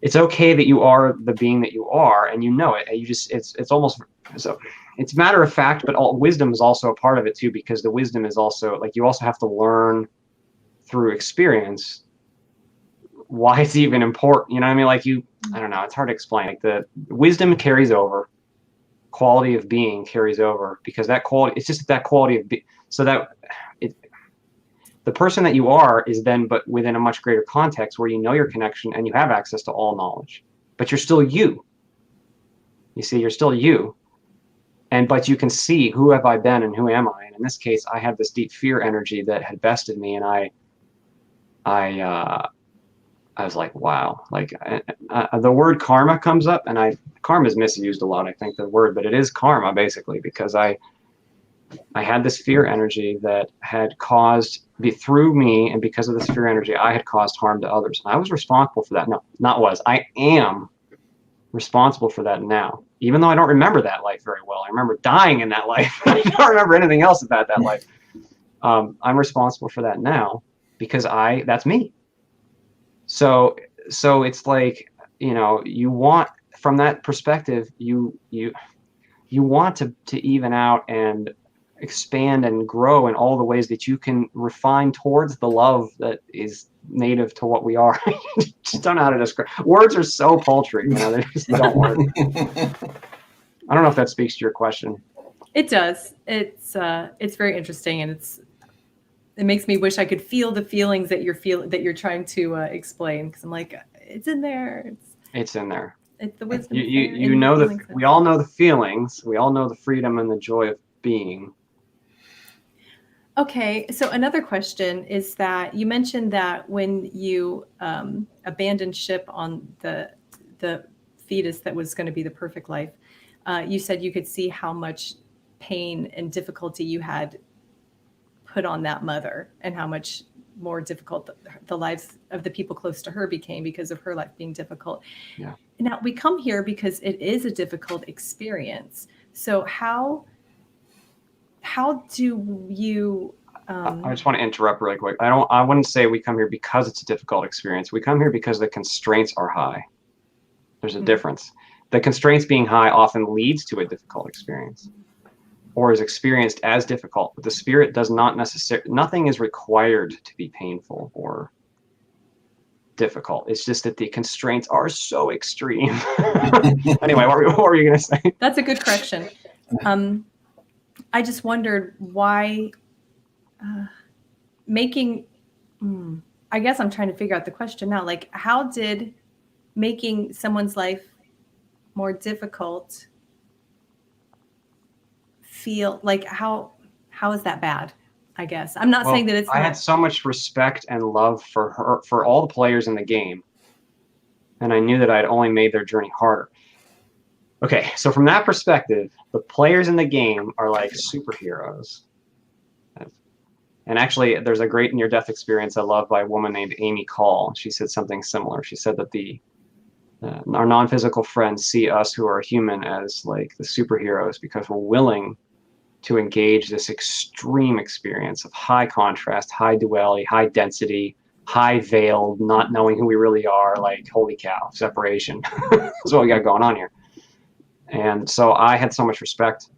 It's okay that you are the being that you are, and you know it. And you just it's almost so it's matter of fact, but wisdom is also a part of it too, because the wisdom is also like you also have to learn through experience why it's even important. You know what I mean? Like I don't know. It's hard to explain. Like the wisdom carries over, quality of being carries over, because that quality. It's just that quality of so that the person that you are is then, but within a much greater context where you know your connection and you have access to all knowledge, but you're still you. You see, you're still you. But you can see, who have I been and who am I? And in this case, I had this deep fear energy that had bested me, and I was like, wow. Like the word karma comes up, and karma is misused a lot, I think, the word, but it is karma basically, because I had this fear energy that had caused, through me, and because of this fear energy, I had caused harm to others. And I was responsible for that. No, not was. I am responsible for that now. Even though I don't remember that life very well. I remember dying in that life. I don't remember anything else about that life. I'm responsible for that now because that's me. So it's like, you want, from that perspective, you want to even out and expand and grow in all the ways that you can refine towards the love that is native to what we are. Just don't know how to describe. Words are so paltry, they just don't work. I don't know if that speaks to your question.
It does. It's very interesting, and it makes me wish I could feel the feelings that you're trying to explain, because I'm like, it's in there.
It's in there.
It's the wisdom.
You know that we all know the feelings. We all know the freedom and the joy of being.
Okay, so another question is that you mentioned that when you abandoned ship on the fetus that was going to be the perfect life, you said you could see how much pain and difficulty you had put on that mother, and how much more difficult the lives of the people close to her became because of her life being difficult.
Yeah.
Now we come here because it is a difficult experience. So how do you
I just want to interrupt really quick. I wouldn't say we come here because it's a difficult experience. We come here because the constraints are high. There's a difference. The constraints being high often leads to a difficult experience, or is experienced as difficult. But the spirit does not necessarily, nothing is required to be painful or difficult. It's just that the constraints are so extreme. Anyway, what were you going to say?
That's a good correction. I just wondered why I guess I'm trying to figure out the question now. Like, how did making someone's life more difficult feel like? How is that bad? I guess I'm not saying that it's.
I had so much respect and love for her, for all the players in the game, and I knew that I'd only made their journey harder. Okay, so from that perspective, the players in the game are like superheroes. And actually, there's a great near-death experience I love by a woman named Amy Call. She said something similar. She said that our non-physical friends see us who are human as like the superheroes because we're willing to engage this extreme experience of high contrast, high duality, high density, high veil, not knowing who we really are, like, holy cow, separation. That's what we got going on here. And so I had so much respect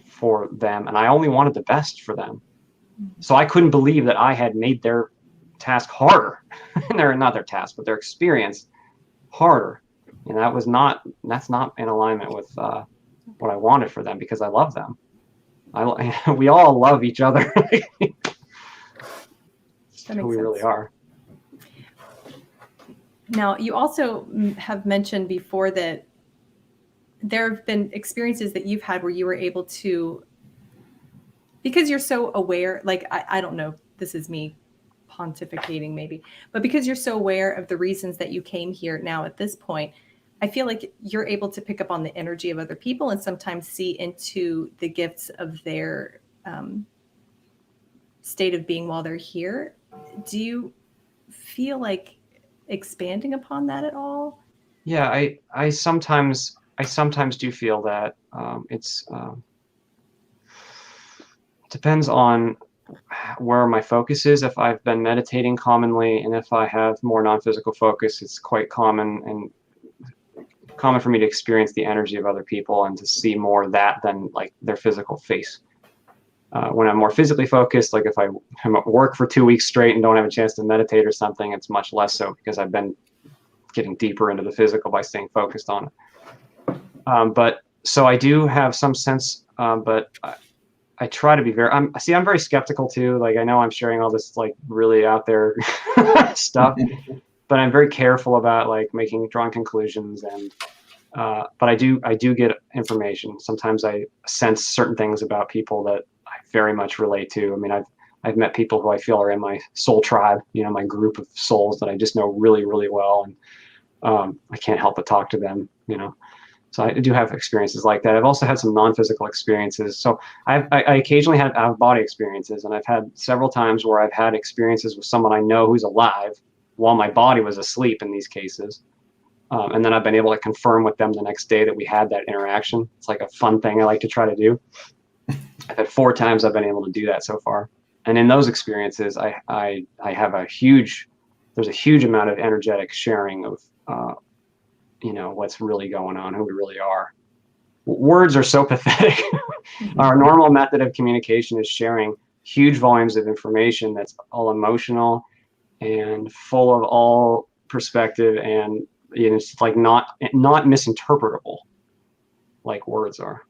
for them, and I only wanted the best for them. So I couldn't believe that I had made their task harder. Not their task, but their experience harder. And that's not in alignment with what I wanted for them, because I love them. We all love each other. That's who we really are.
Now, you also have mentioned before that there have been experiences that you've had where you were able to, because you're so aware, like, I don't know, this is me pontificating maybe, but because you're so aware of the reasons that you came here now at this point, I feel like you're able to pick up on the energy of other people and sometimes see into the gifts of their state of being while they're here. Do you feel like expanding upon that at all?
Yeah, I sometimes do feel that. It depends on where my focus is. If I've been meditating commonly, and if I have more non-physical focus, it's quite common for me to experience the energy of other people and to see more of that than like their physical face. When I'm more physically focused, like if I'm at work for 2 weeks straight and don't have a chance to meditate or something, it's much less so because I've been getting deeper into the physical by staying focused on it. But so I do have some sense, but I try to be I'm very skeptical too. Like I know I'm sharing all this like really out there stuff, but I'm very careful about like drawing conclusions and but I do get information. Sometimes I sense certain things about people that I very much relate to. I mean, I've met people who I feel are in my soul tribe, my group of souls that I just know really, really well, and I can't help but talk to them, So I do have experiences like that. I've also had some non-physical experiences. So I occasionally have out-of-body experiences, and I've had several times where I've had experiences with someone I know who's alive while my body was asleep in these cases. And then I've been able to confirm with them the next day that we had that interaction. It's like a fun thing I like to try to do. I've had 4 times I've been able to do that so far. And in those experiences, I have there's a huge amount of energetic sharing of, what's really going on, who we really are. Words are so pathetic. Our normal method of communication is sharing huge volumes of information that's all emotional and full of all perspective, and it's like not misinterpretable like words are.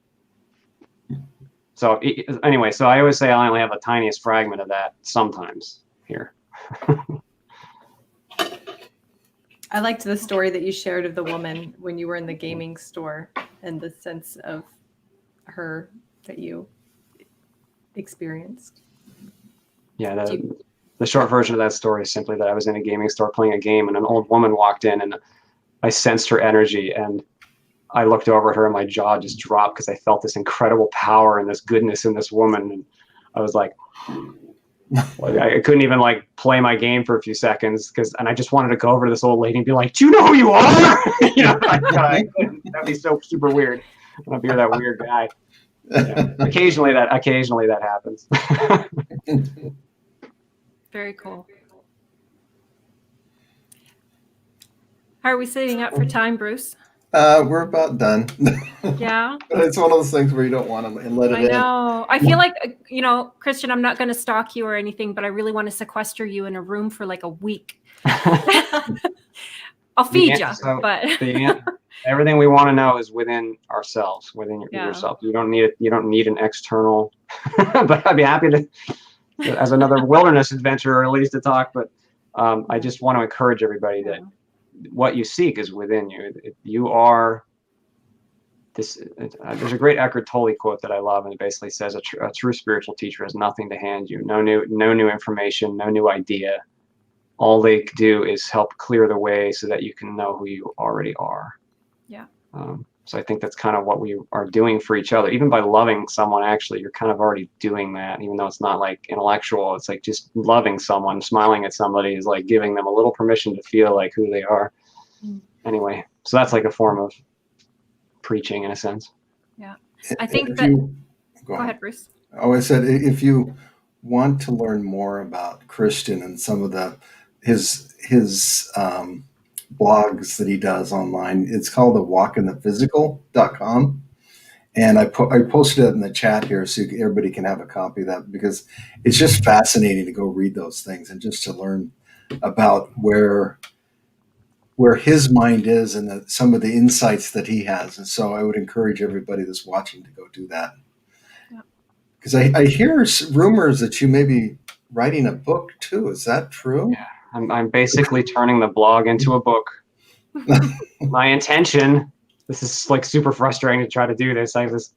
So anyway, so I always say I only have the tiniest fragment of that sometimes here.
I liked the story that you shared of the woman when you were in the gaming store and the sense of her that you experienced.
Yeah, the short version of that story is simply that I was in a gaming store playing a game, and an old woman walked in, and I sensed her energy, and I looked over at her, and my jaw just dropped because I felt this incredible power and this goodness in this woman, and I was like I couldn't even like play my game for a few seconds and I just wanted to go over to this old lady and be like, "Do you know who you are?" I couldn't. That'd be so super weird. I'd be that weird guy. Yeah. Occasionally that happens.
Very cool. How are we setting up for time, Bruce?
We're about done.
Yeah.
But it's one of those things where you don't want to let it in.
I know. I feel like, Christian, I'm not going to stalk you or anything, but I really want to sequester you in a room for like a week. I'll feed you, but
everything we want to know is within ourselves, within yourself. You don't need an external. But I'd be happy to, as another wilderness adventurer, at least to talk. But I just want to encourage everybody that what you seek is within you. You are this. There's a great Eckhart Tolle quote that I love, and it basically says a true spiritual teacher has nothing to hand you, no new information, no new idea. All they do is help clear the way so that you can know who you already are.
Yeah.
So I think that's kind of what we are doing for each other. Even by loving someone, actually, you're kind of already doing that, even though it's not like intellectual. It's like just loving someone, smiling at somebody is like giving them a little permission to feel like who they are. Anyway, so that's like a form of preaching in a sense.
Yeah. I think that... Go ahead, Bruce.
I always said, if you want to learn more about Christian and some of his blogs that he does online, it's called walkinthephysical.com. And I posted it in the chat here so everybody can have a copy of that, because it's just fascinating to go read those things and just to learn about where his mind is and some of the insights that he has. And so I would encourage everybody that's watching to go do that. Because I hear rumors that you may be writing a book too. Is that true?
Yeah, I'm basically turning the blog into a book. My intention, this is like super frustrating to try to do this. I have this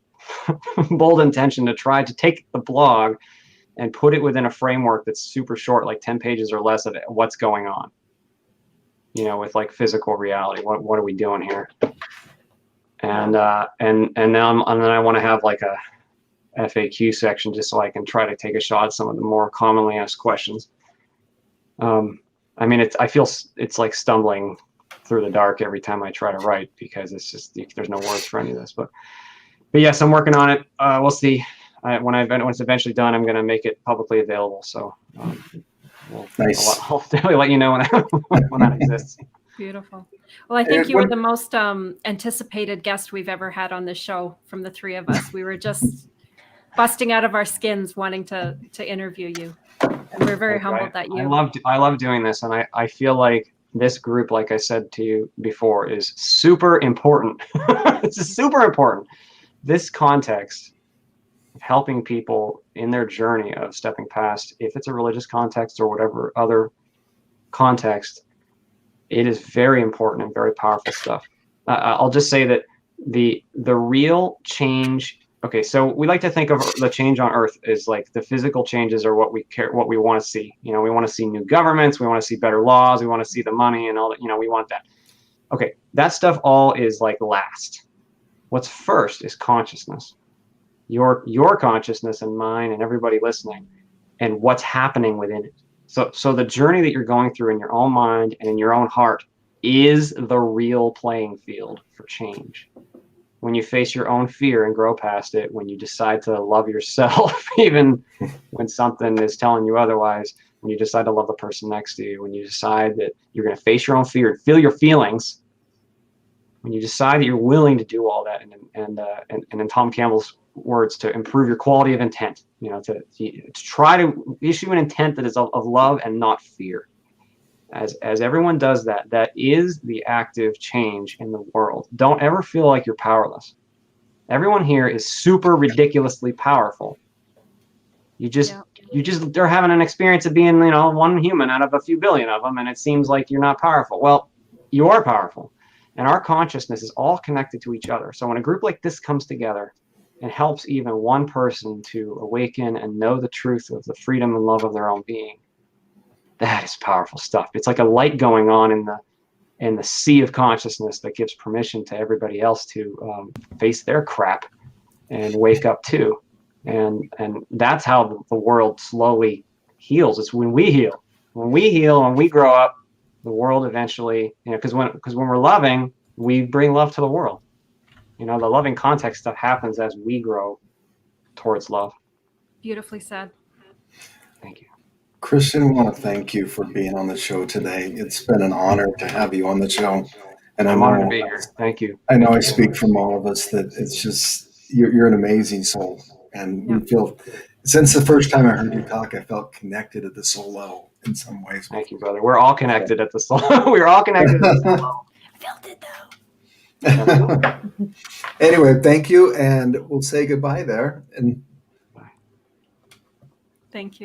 bold intention to try to take the blog and put it within a framework that's super short, like 10 pages or less of what's going on. With like physical reality. What are we doing here? And then I want to have like FAQ section just so I can try to take a shot at some of the more commonly asked questions. I mean, I feel it's like stumbling through the dark every time I try to write, because it's just, there's no words for any of this. But yes, I'm working on it. We'll see. When it's eventually done, I'm going to make it publicly available. So
Nice.
I'll definitely let you know when that exists.
Beautiful. Well, I think you were the most anticipated guest we've ever had on this show from the three of us. We were just busting out of our skins wanting to interview you. And we're very humbled that
I love doing this, and I feel like this group, like I said to you before, is super important. It's super important. This context of helping people in their journey of stepping past, if it's a religious context or whatever other context, it is very important and very powerful stuff. I'll just say that the real change. Okay, so we like to think of the change on Earth as like the physical changes are what we care, what we want to see. You know, we want to see new governments, we want to see better laws, we want to see the money and all that. You know, we want that. Okay, that stuff all is like last. What's first is consciousness. Your consciousness and mine and everybody listening, and what's happening within it. So the journey that you're going through in your own mind and in your own heart is the real playing field for change. When you face your own fear and grow past it, when you decide to love yourself, even when something is telling you otherwise, when you decide to love the person next to you, when you decide that you're going to face your own fear and feel your feelings, when you decide that you're willing to do all that, and in Tom Campbell's words, to improve your quality of intent, you know, to try to issue an intent that is of love and not fear. As everyone does that, that is the active change in the world. Don't ever feel like you're powerless. Everyone here is super ridiculously powerful. You just are having an experience of being, you know, one human out of a few billion of them, and it seems like you're not powerful. Well, you are powerful, and our consciousness is all connected to each other. So when a group like this comes together and helps even one person to awaken and know the truth of the freedom and love of their own being, that is powerful stuff. It's like a light going on in the sea of consciousness that gives permission to everybody else to face their crap and wake up too. And that's how the world slowly heals. It's when we heal, when we grow up, the world eventually, you know, because when we're loving, we bring love to the world. You know, the loving context stuff happens as we grow towards love.
Beautifully said.
Thank you.
Christian, I want to thank you for being on the show today. It's been an honor to have you on the show. And
I'm honored to be here. Thank you.
I know I speak from all of us that it's just, you're an amazing soul. And we feel, since the first time I heard you talk, I felt connected at the soul level in some ways.
Thank you, brother. We're all connected at the soul. We're all connected at the soul level.
I felt it though.
Anyway, thank you. And we'll say goodbye there. And
Thank you.